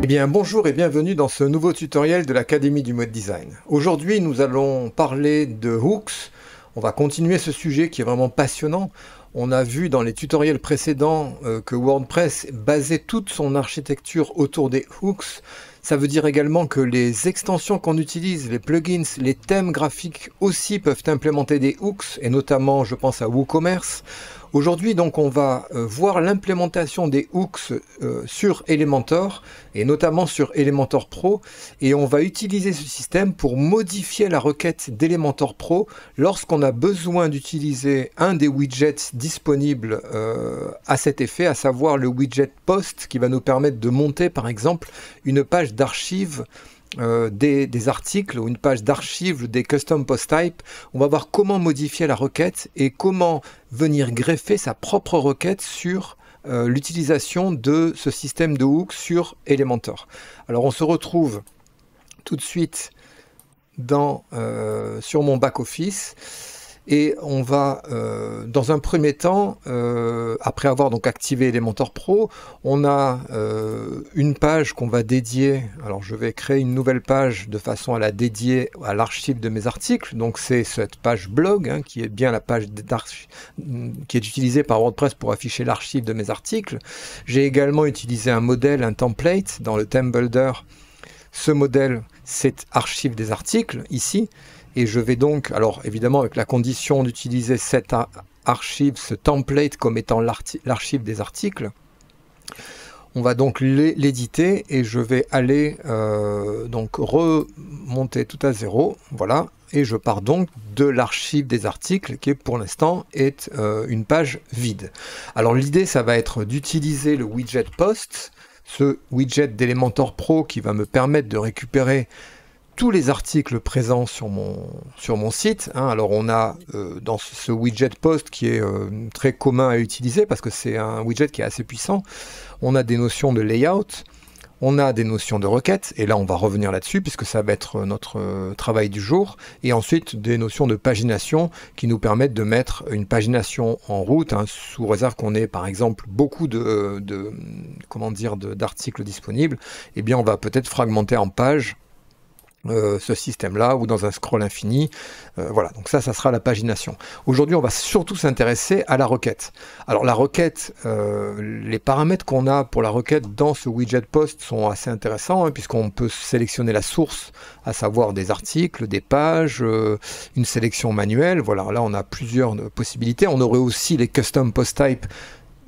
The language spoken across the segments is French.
Eh bien, bonjour et bienvenue dans ce nouveau tutoriel de l'Académie du Mode Design. Aujourd'hui, nous allons parler de hooks. On va continuer ce sujet qui est vraiment passionnant. On a vu dans les tutoriels précédents que WordPress basait toute son architecture autour des hooks. Ça veut dire également que les extensions qu'on utilise, les plugins, les thèmes graphiques aussi peuvent implémenter des hooks, et notamment, je pense à WooCommerce. Aujourd'hui, donc, on va voir l'implémentation des hooks sur Elementor, et notamment sur Elementor Pro, et on va utiliser ce système pour modifier la requête d'Elementor Pro lorsqu'on a besoin d'utiliser un des widgets disponibles à cet effet, à savoir le widget Post, qui va nous permettre de monter, par exemple, une page d'archives des articles ou une page d'archives des custom post type. On va voir comment modifier la requête et comment venir greffer sa propre requête sur l'utilisation de ce système de hooks sur Elementor. Alors on se retrouve tout de suite sur mon back-office. Et on va, dans un premier temps, après avoir donc activé Elementor Pro, on a une page qu'on va dédier. Alors je vais créer une nouvelle page de façon à la dédier à l'archive de mes articles. Donc c'est cette page blog, hein, qui est bien la page qui est utilisée par WordPress pour afficher l'archive de mes articles. J'ai également utilisé un modèle, un template dans le Theme Builder. Ce modèle, c'est archive des articles, ici. Et je vais donc, alors évidemment avec la condition d'utiliser cette archive, ce template comme étant l'archive des articles, on va donc l'éditer et je vais aller donc remonter tout à zéro, voilà, et je pars donc de l'archive des articles qui pour l'instant est une page vide. Alors l'idée ça va être d'utiliser le widget Post, ce widget d'Elementor Pro qui va me permettre de récupérer tous les articles présents sur mon site. Hein. Alors on a dans ce widget Post qui est très commun à utiliser parce que c'est un widget qui est assez puissant, on a des notions de layout, on a des notions de requête, et là on va revenir là-dessus puisque ça va être notre travail du jour, et ensuite des notions de pagination qui nous permettent de mettre une pagination en route, hein, sous réserve qu'on ait par exemple beaucoup d'articles disponibles. Eh bien on va peut-être fragmenter en pages ce système-là, ou dans un scroll infini. Voilà, donc ça sera la pagination. Aujourd'hui, on va surtout s'intéresser à la requête. Alors la requête, les paramètres qu'on a pour la requête dans ce widget Post sont assez intéressants, hein, puisqu'on peut sélectionner la source, à savoir des articles, des pages, une sélection manuelle. Voilà, là on a plusieurs possibilités. On aurait aussi les custom post type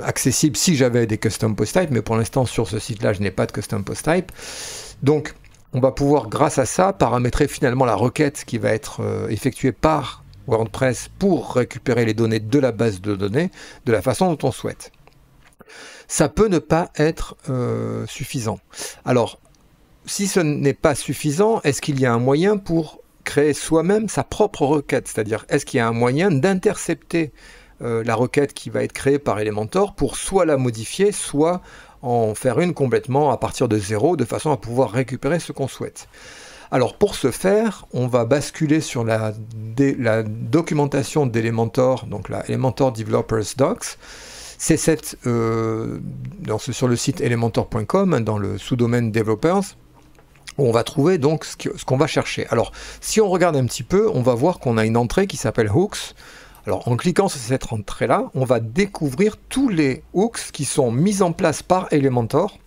accessibles si j'avais des custom post type, mais pour l'instant sur ce site-là, je n'ai pas de custom post type. Donc on va pouvoir, grâce à ça, paramétrer finalement la requête qui va être effectuée par WordPress pour récupérer les données de la base de données de la façon dont on souhaite. Ça peut ne pas être suffisant. Alors, si ce n'est pas suffisant, est-ce qu'il y a un moyen pour créer soi-même sa propre requête? C'est-à-dire, est-ce qu'il y a un moyen d'intercepter la requête qui va être créée par Elementor pour soit la modifier, soit en faire une complètement à partir de zéro, de façon à pouvoir récupérer ce qu'on souhaite. Alors pour ce faire, on va basculer sur la documentation d'Elementor, donc la Elementor Developers Docs. C'est sur le site elementor.com, dans le sous-domaine Developers, où on va trouver donc ce qu'on va chercher. Alors si on regarde un petit peu, on va voir qu'on a une entrée qui s'appelle Hooks. Alors en cliquant sur cette entrée-là, on va découvrir tous les hooks qui sont mis en place par Elementor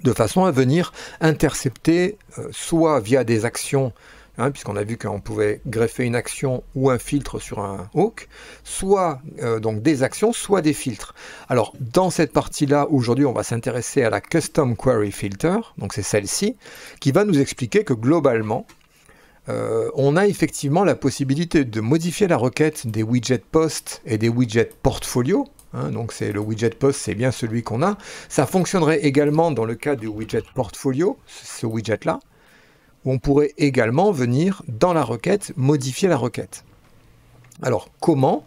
de façon à venir intercepter, soit via des actions, hein, puisqu'on a vu qu'on pouvait greffer une action ou un filtre sur un hook, soit donc des actions, soit des filtres. Alors dans cette partie-là, aujourd'hui, on va s'intéresser à la Custom Query Filter, donc c'est celle-ci, qui va nous expliquer que globalement, on a effectivement la possibilité de modifier la requête des widgets Post et des widgets Portfolio. Hein, donc c'est le widget Post, c'est bien celui qu'on a. Ça fonctionnerait également dans le cas du widget Portfolio, ce widget-là, où on pourrait également venir dans la requête, modifier la requête. Alors comment?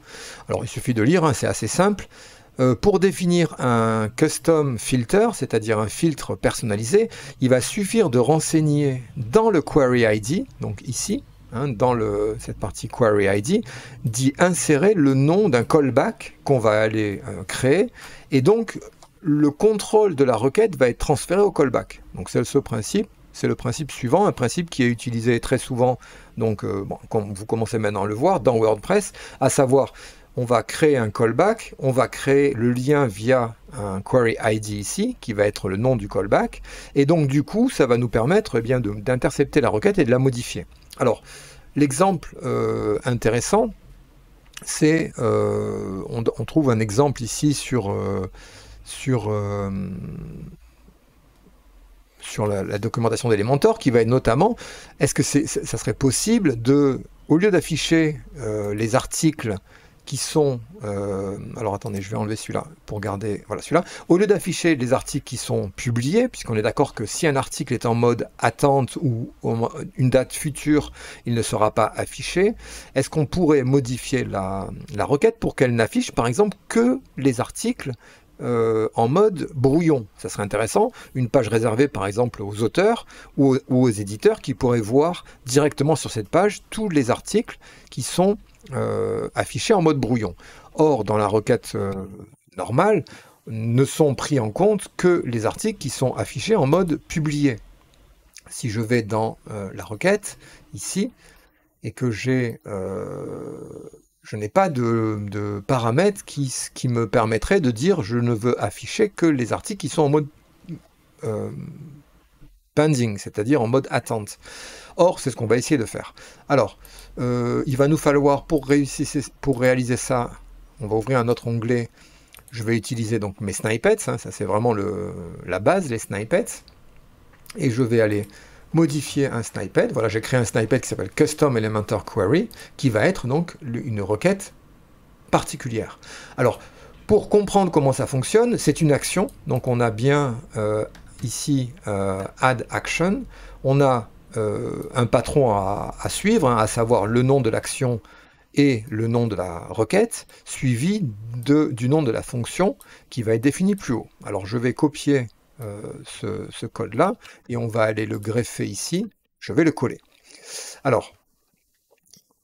Alors il suffit de lire, hein, c'est assez simple. Pour définir un custom filter, c'est-à-dire un filtre personnalisé, il va suffire de renseigner dans le Query ID, donc ici, hein, dans cette partie Query ID, d'y insérer le nom d'un callback qu'on va aller créer, et donc le contrôle de la requête va être transféré au callback. Donc c'est ce principe. C'est le principe suivant, un principe qui est utilisé très souvent, donc bon, comme vous commencez maintenant à le voir, dans WordPress, à savoir, on va créer un callback, on va créer le lien via un query ID ici, qui va être le nom du callback, et donc du coup, ça va nous permettre eh bien d'intercepter la requête et de la modifier. Alors, l'exemple intéressant, c'est, on trouve un exemple ici sur la documentation d'Elementor, qui va être notamment, est-ce que ça serait possible de, au lieu d'afficher les articles qui sont, alors attendez, je vais enlever celui-là pour garder, voilà celui-là, au lieu d'afficher les articles qui sont publiés, puisqu'on est d'accord que si un article est en mode attente ou une date future, il ne sera pas affiché, est-ce qu'on pourrait modifier la requête pour qu'elle n'affiche par exemple que les articles en mode brouillon? Ça serait intéressant, une page réservée par exemple aux auteurs ou aux éditeurs qui pourraient voir directement sur cette page tous les articles qui sont affichés en mode brouillon. Or, dans la requête normale, ne sont pris en compte que les articles qui sont affichés en mode publié. Si je vais dans la requête, ici, et que je n'ai pas de paramètres qui me permettraient de dire je ne veux afficher que les articles qui sont en mode pending, c'est-à-dire en mode attente. Or, c'est ce qu'on va essayer de faire. Alors, il va nous falloir, pour réaliser ça, on va ouvrir un autre onglet. Je vais utiliser donc mes snippets, hein, ça c'est vraiment la base, les snippets. Et je vais aller modifier un snippet. Voilà, j'ai créé un snippet qui s'appelle Custom Elementor Query, qui va être donc une requête particulière. Alors, pour comprendre comment ça fonctionne, c'est une action. Donc, on a bien ici Add Action. On a un patron à suivre, hein, à savoir le nom de l'action et le nom de la requête, suivi du nom de la fonction qui va être défini plus haut. Alors, je vais copier ce code-là, et on va aller le greffer ici, je vais le coller. Alors,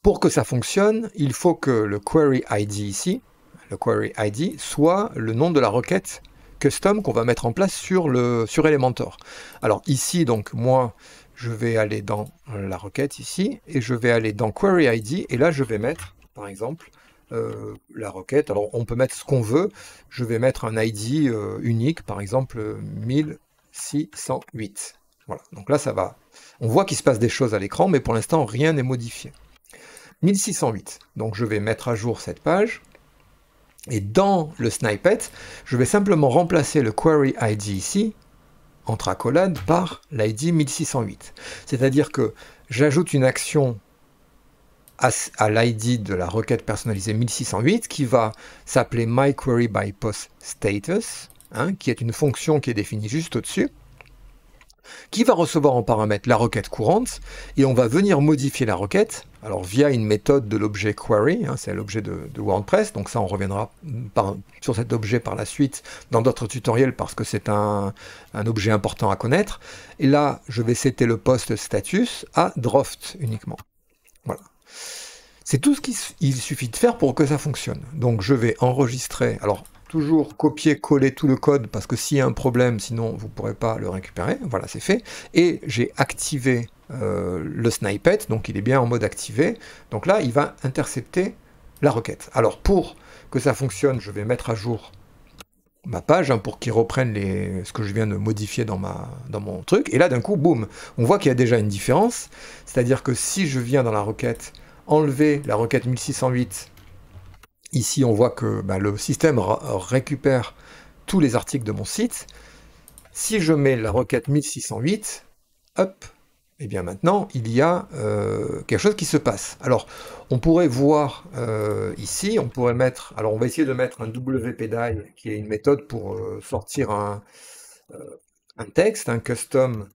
pour que ça fonctionne, il faut que le query ID ici, le query ID, soit le nom de la requête custom qu'on va mettre en place sur Elementor. Alors ici, donc, moi, je vais aller dans la requête ici, et je vais aller dans query ID, et là, je vais mettre, par exemple, la requête. Alors on peut mettre ce qu'on veut, je vais mettre un ID unique, par exemple 1608. Voilà, donc là ça va. On voit qu'il se passe des choses à l'écran, mais pour l'instant rien n'est modifié. 1608, donc je vais mettre à jour cette page, et dans le snippet, je vais simplement remplacer le query ID ici, entre accolades, par l'ID 1608. C'est-à-dire que j'ajoute une action à l'ID de la requête personnalisée 1608 qui va s'appeler myQueryByPostStatus, hein, qui est une fonction qui est définie juste au-dessus, qui va recevoir en paramètre la requête courante, et on va venir modifier la requête, alors via une méthode de l'objet query, hein, c'est l'objet de WordPress, donc ça on reviendra sur cet objet par la suite dans d'autres tutoriels parce que c'est un objet important à connaître, et là je vais setter le post status à Draft uniquement. Voilà. C'est tout ce qu'il suffit de faire pour que ça fonctionne. Donc je vais enregistrer, alors toujours copier-coller tout le code, parce que s'il y a un problème, sinon vous ne pourrez pas le récupérer. Voilà, c'est fait. Et j'ai activé le snippet, donc il est bien en mode activé. Donc là, il va intercepter la requête. Alors pour que ça fonctionne, je vais mettre à jour ma page, hein, pour qu'il reprenne ce que je viens de modifier dans mon truc. Et là, d'un coup, boum, on voit qu'il y a déjà une différence. C'est-à-dire que si je viens dans la requête, enlever la requête 1608, ici, on voit que le système récupère tous les articles de mon site. Si je mets la requête 1608, hop, et bien maintenant, il y a quelque chose qui se passe. Alors, on pourrait voir ici, on pourrait mettre, alors on va essayer de mettre un WP-DY, qui est une méthode pour sortir un texte, un custom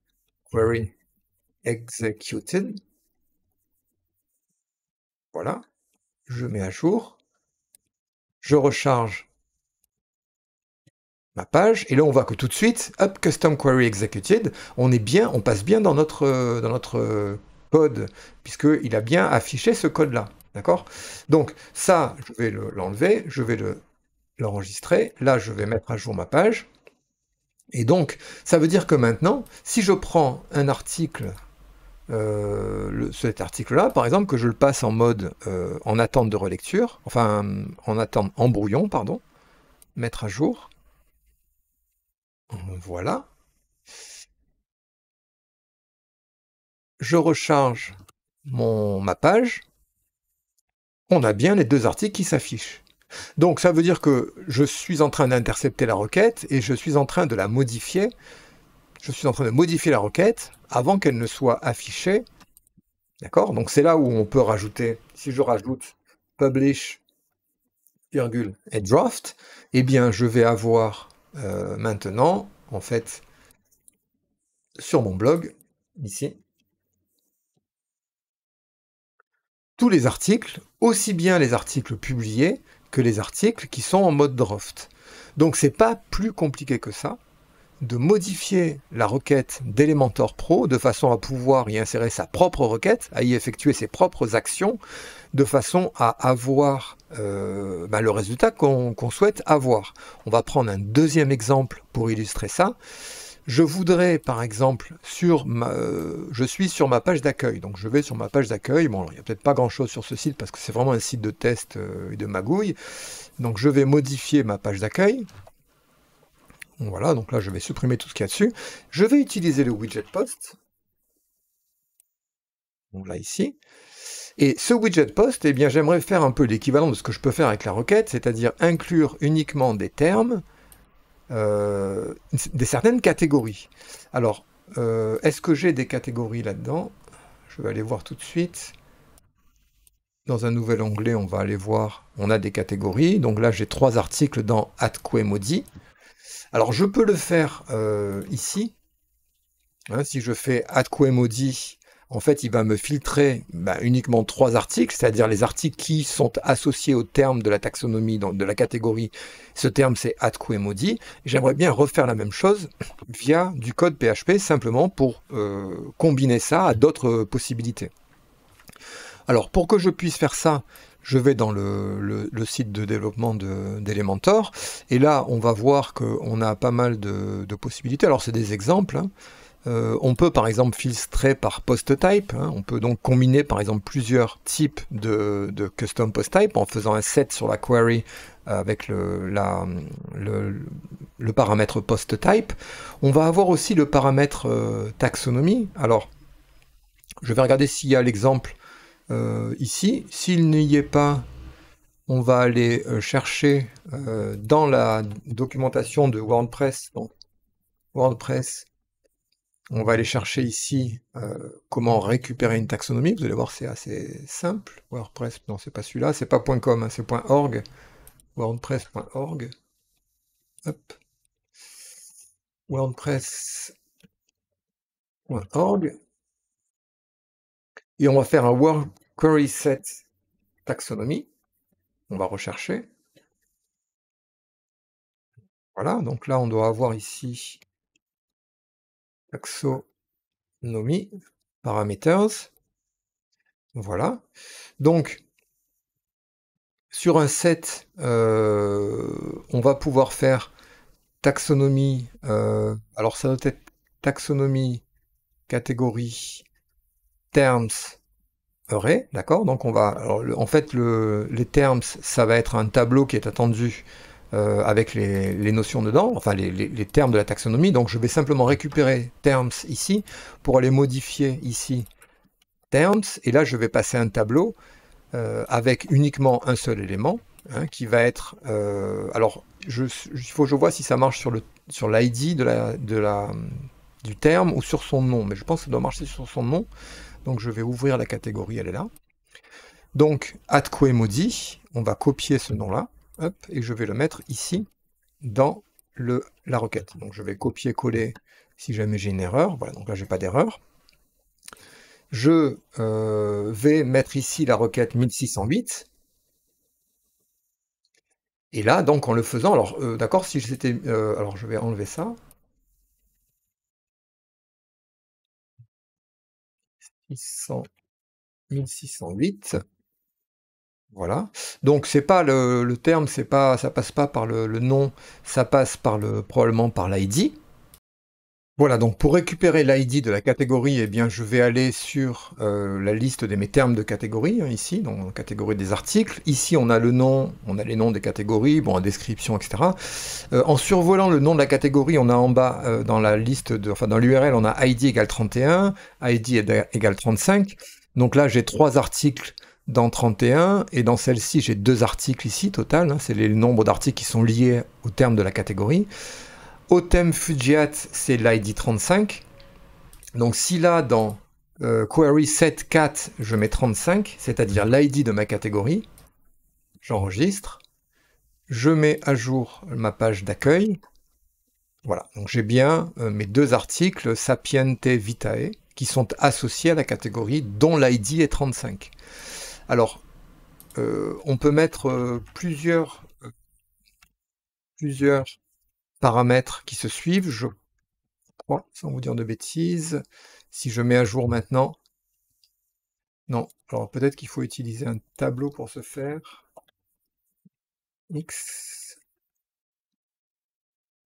query executed. Voilà, je mets à jour, je recharge ma page, et là on voit que tout de suite, hop, Custom Query Executed, on passe bien dans notre code, puisqu'il a bien affiché ce code-là, d'accord? Donc ça, je vais l'enlever, je vais l'enregistrer, là je vais mettre à jour ma page, Et donc, ça veut dire que maintenant, si je prends un article, cet article-là, par exemple, que je le passe en mode en attente de relecture, enfin en attente en brouillon, pardon, mettre à jour, voilà. Je recharge ma page, on a bien les deux articles qui s'affichent. Donc ça veut dire que je suis en train d'intercepter la requête et je suis en train de la modifier. Je suis en train de modifier la requête avant qu'elle ne soit affichée. D'accord? Donc c'est là où on peut rajouter, si je rajoute publish, virgule, et draft, eh bien je vais avoir maintenant, en fait, sur mon blog, ici, tous les articles, aussi bien les articles publiés que les articles qui sont en mode draft. Donc c'est pas plus compliqué que ça de modifier la requête d'Elementor Pro de façon à pouvoir y insérer sa propre requête, à y effectuer ses propres actions, de façon à avoir le résultat qu'on souhaite avoir. On va prendre un deuxième exemple pour illustrer ça. Je voudrais, par exemple, je suis sur ma page d'accueil, donc je vais sur ma page d'accueil. Bon, il n'y a peut-être pas grand-chose sur ce site parce que c'est vraiment un site de test et de magouille. Donc je vais modifier ma page d'accueil. Voilà, donc là je vais supprimer tout ce qu'il y a dessus. Je vais utiliser le widget post. Donc là ici. Et ce widget post, eh bien j'aimerais faire un peu l'équivalent de ce que je peux faire avec la requête, c'est-à-dire inclure uniquement des termes, des certaines catégories. Alors, est-ce que j'ai des catégories là-dedans? Je vais aller voir tout de suite. Dans un nouvel onglet, on va aller voir, on a des catégories. Donc là, j'ai 3 articles dans @quemodi. Alors, je peux le faire ici. Hein, si je fais @quemodi, en fait, il va me filtrer uniquement 3 articles, c'est-à-dire les articles qui sont associés au terme de la taxonomie, donc de la catégorie. Ce terme, c'est @quemodi. J'aimerais bien refaire la même chose via du code PHP, simplement pour combiner ça à d'autres possibilités. Alors, pour que je puisse faire ça, je vais dans le site de développement d'Elementor, et là, on va voir qu'on a pas mal de possibilités. Alors, c'est des exemples, hein. On peut par exemple filtrer par post type, hein. On peut donc combiner par exemple plusieurs types de custom post type en faisant un set sur la query avec le paramètre post type. On va avoir aussi le paramètre taxonomie. Alors, je vais regarder s'il y a l'exemple ici. S'il n'y est pas, on va aller chercher dans la documentation de WordPress. Donc, WordPress, on va aller chercher ici comment récupérer une taxonomie. Vous allez voir, c'est assez simple. WordPress, non, c'est pas celui-là, c'est pas .com, hein, c'est .org. WordPress.org. Hop. WordPress.org. Et on va faire un Word Query Set taxonomie. On va rechercher. Voilà, donc là, on doit avoir ici taxonomie, parameters. Voilà. Donc, sur un set, on va pouvoir faire taxonomie. Alors, ça doit être taxonomie, catégorie, terms, array, d'accord? Donc, on va. Alors, en fait, les terms, ça va être un tableau qui est attendu avec les notions dedans, enfin les termes de la taxonomie. Donc, je vais simplement récupérer terms ici pour aller modifier ici terms. Et là, je vais passer un tableau avec uniquement un seul élément, hein, qui va être... alors, il faut que je vois si ça marche sur l'ID du terme ou sur son nom, mais je pense que ça doit marcher sur son nom. Donc, je vais ouvrir la catégorie, elle est là. Donc, @quemodi, on va copier ce nom-là, hop, et je vais le mettre ici, dans la requête. Donc, je vais copier-coller si jamais j'ai une erreur. Voilà, donc là, j'ai pas d'erreur. Je vais mettre ici la requête 1608. Et là, donc, en le faisant, alors, d'accord, si j'étais... alors, je vais enlever ça. 1608. Voilà. Donc, c'est pas le terme, c'est pas, ça passe pas par le nom, ça passe par probablement par l'ID. Voilà, donc pour récupérer l'ID de la catégorie, eh bien, je vais aller sur la liste de mes termes de catégorie, hein, ici, dans la catégorie des articles. Ici, on a le nom, on a les noms des catégories, bon, la description, etc. En survolant le nom de la catégorie, on a en bas, dans la liste, enfin dans l'URL, on a ID égale 31, ID égale 35. Donc là, j'ai 3 articles dans 31, et dans celle-ci, j'ai 2 articles ici, total, hein, c'est les nombres d'articles qui sont liés au terme de la catégorie. Au thème Fujiat, c'est l'ID 35. Donc si là, dans query set cat, je mets 35, c'est-à-dire l'ID de ma catégorie, j'enregistre, je mets à jour ma page d'accueil. Voilà, donc j'ai bien mes 2 articles Sapiente Vitae qui sont associés à la catégorie dont l'ID est 35. Alors, on peut mettre plusieurs paramètres qui se suivent, je crois, sans vous dire de bêtises. Si je mets à jour maintenant, non, alors peut-être qu'il faut utiliser un tableau pour ce faire. X.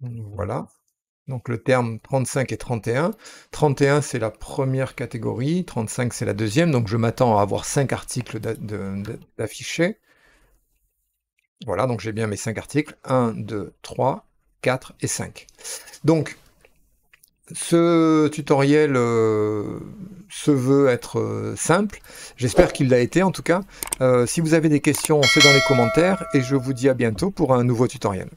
Voilà. Donc le terme 35 et 31. 31, c'est la première catégorie, 35, c'est la deuxième, donc je m'attends à avoir 5 articles d'affichés. Voilà, donc j'ai bien mes 5 articles, 1, 2, 3, 4 et 5. Donc, ce tutoriel se veut être simple, j'espère qu'il l'a été en tout cas. Si vous avez des questions, c'est dans les commentaires, et je vous dis à bientôt pour un nouveau tutoriel.